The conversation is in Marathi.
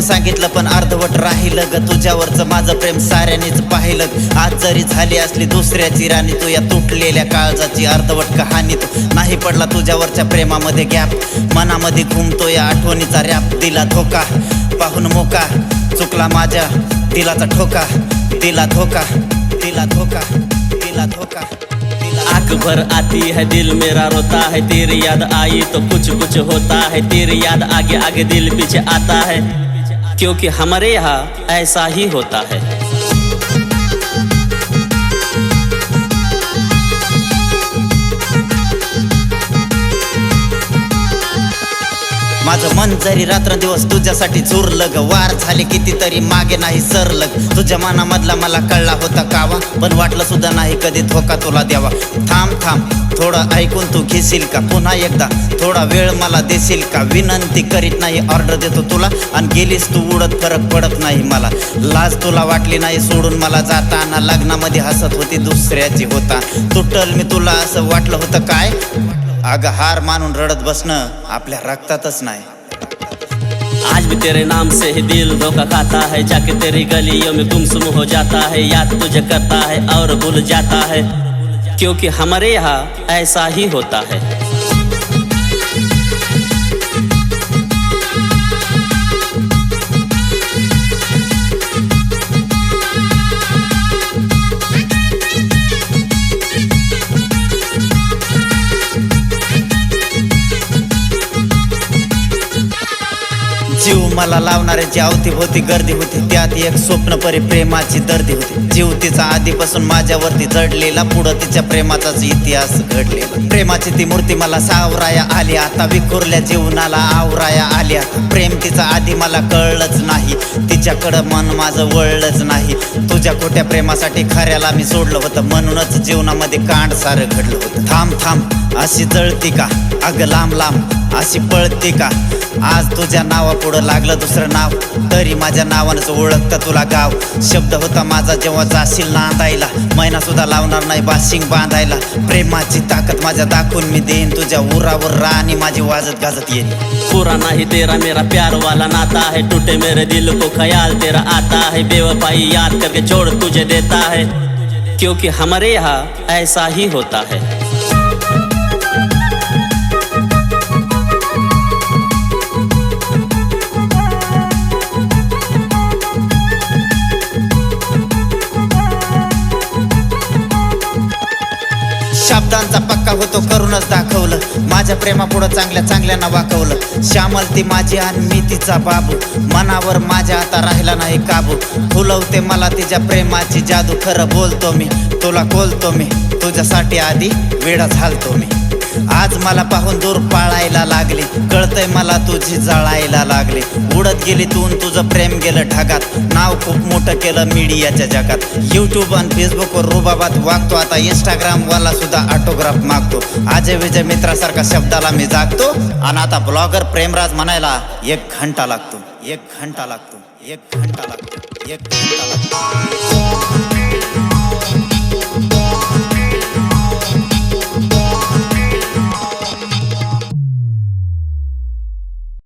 सांगितलं पण अर्धवट राहिलं ग तुझ्यावरचं माझं प्रेम साऱ्यानेच पाहिलं। आज जरी झाली असली दुसऱ्याची राणी तू या तुटलेल्या काळजाची अर्धवट कहाणी तू नाही पडला तुझ्यावरच्या प्रेमामध्ये गॅप मनामध्ये घुमतो या आठवणीचा रॅप दिला धोका पाहून मोका चुकला माझ्या दिलाचा ठोका दिला धोका दिला धोका दिला धोका। आँख भर आती है दिल मेरा रोता है तेरी याद आई तो कुछ कुछ होता है तेरी याद आगे आगे दिल पीछे आता है क्योंकि हमारे यहाँ ऐसा ही होता है। माझं मन जरी रात्रंदिवस तुझ्यासाठी झुरलं ग वार झाले कितीतरी मागे नाही सरलग तुझ्या मनामधला मला कळला होता कावा पण वाटलं सुद्धा नाही कधी धोका तुला द्यावा। थांब थांब थोडं ऐकून तू घेशील का पुन्हा एकदा थोडा वेळ मला देशील का विनंती करीत नाही ऑर्डर देतो तुला आणि गेलीस तू उडत फरक पडत नाही मला लाज तुला वाटली नाही सोडून मला जाताना लग्नामध्ये हसत होती दुसऱ्याची होता तुटल मी तुला असं वाटलं होतं काय अग हार मानून रडत बसणं आपल्या रक्तातच नाही। आज भी तेरे नाम से ही दिल धोखा खाता है जाके तेरी गलियों में गुमसुम हो जाता है याद तुझे करता है और भूल जाता है क्योंकि हमारे यहाँ ऐसा ही होता है। जीव मला लावणाऱ्याची अवतीभोवती गर्दी होती त्यात एक स्वप्न परी प्रेमाची दर्दी होती जीव तिचा आधीपासून माझ्यावरती जडलेला पुढं तिच्या प्रेमाचाच इतिहास घडलेला प्रेमाची ती मूर्ती मला सावराया आली आता विखुरल्या जीवनाला आवराया आल्या प्रेम तिचा आधी मला कळलंच नाही तिच्याकडं मन माझं वळलंच नाही तुझ्या खोट्या प्रेमासाठी खऱ्याला मी सोडलं होतं म्हणूनच जीवनामध्ये कांड सारं घडलं होतं। थांब थांब अशी जळती का अग लांब लांब अशी पळती का आज तुझ्या नावापुढं लागलं दुसरं नाव तरी माझ्या नावानंच ओळखतं तुला गाव शब्द होता माझा जेव्हा जाशील नांदायला महिना सुद्धा लावणार नाही बाशिंग बांधायला प्रेमाची ताकद माझ्या दाखवून मी देईन तुझ्या उरावर राणी माझी वाजत गाजत येईल। पुराना ही तेरा मेरा प्यार वाला नाता है टूटे मेरे दिल को ख्याल तेरा आता है बेवफाई याद करके छोड़ तुझे देता है क्योंकि हमारे यहाँ ऐसा ही होता है। शब्दांचा पक्का होतो करूनच दाखवलं माझ्या प्रेमापुढं चांगल्या चांगल्यानं वाकवलं श्यामल ती माझी आणि मी तिचा बाबू मनावर माझ्या आता राहिला नाही काबू फुलवते मला तिच्या प्रेमाची जादू खरं बोलतो मी तुला बोलतो मी तुझ्यासाठी आधी वेडा झालतो मी आज मला पाहून दूर पाळायला लागली कळतंय मला तुझी जळायला लागली उडत गेली तू तुझं प्रेम गेलं ढगात नाव खूप मोठं केलं मीडियाच्या जगात यूट्यूब आणि फेसबुकवर रुबाबात वागतो आता इंस्टाग्राम वाला सुद्धा ऑटोग्राफ मागतो अजय विजय मित्रासारखा शब्दाला मी जागतो आणि आता ब्लॉगर प्रेमराज म्हणायला 1 घंटा लागतो 1 घंटा लागतो 1 घंटा लागतो 1 घंटा लागतो।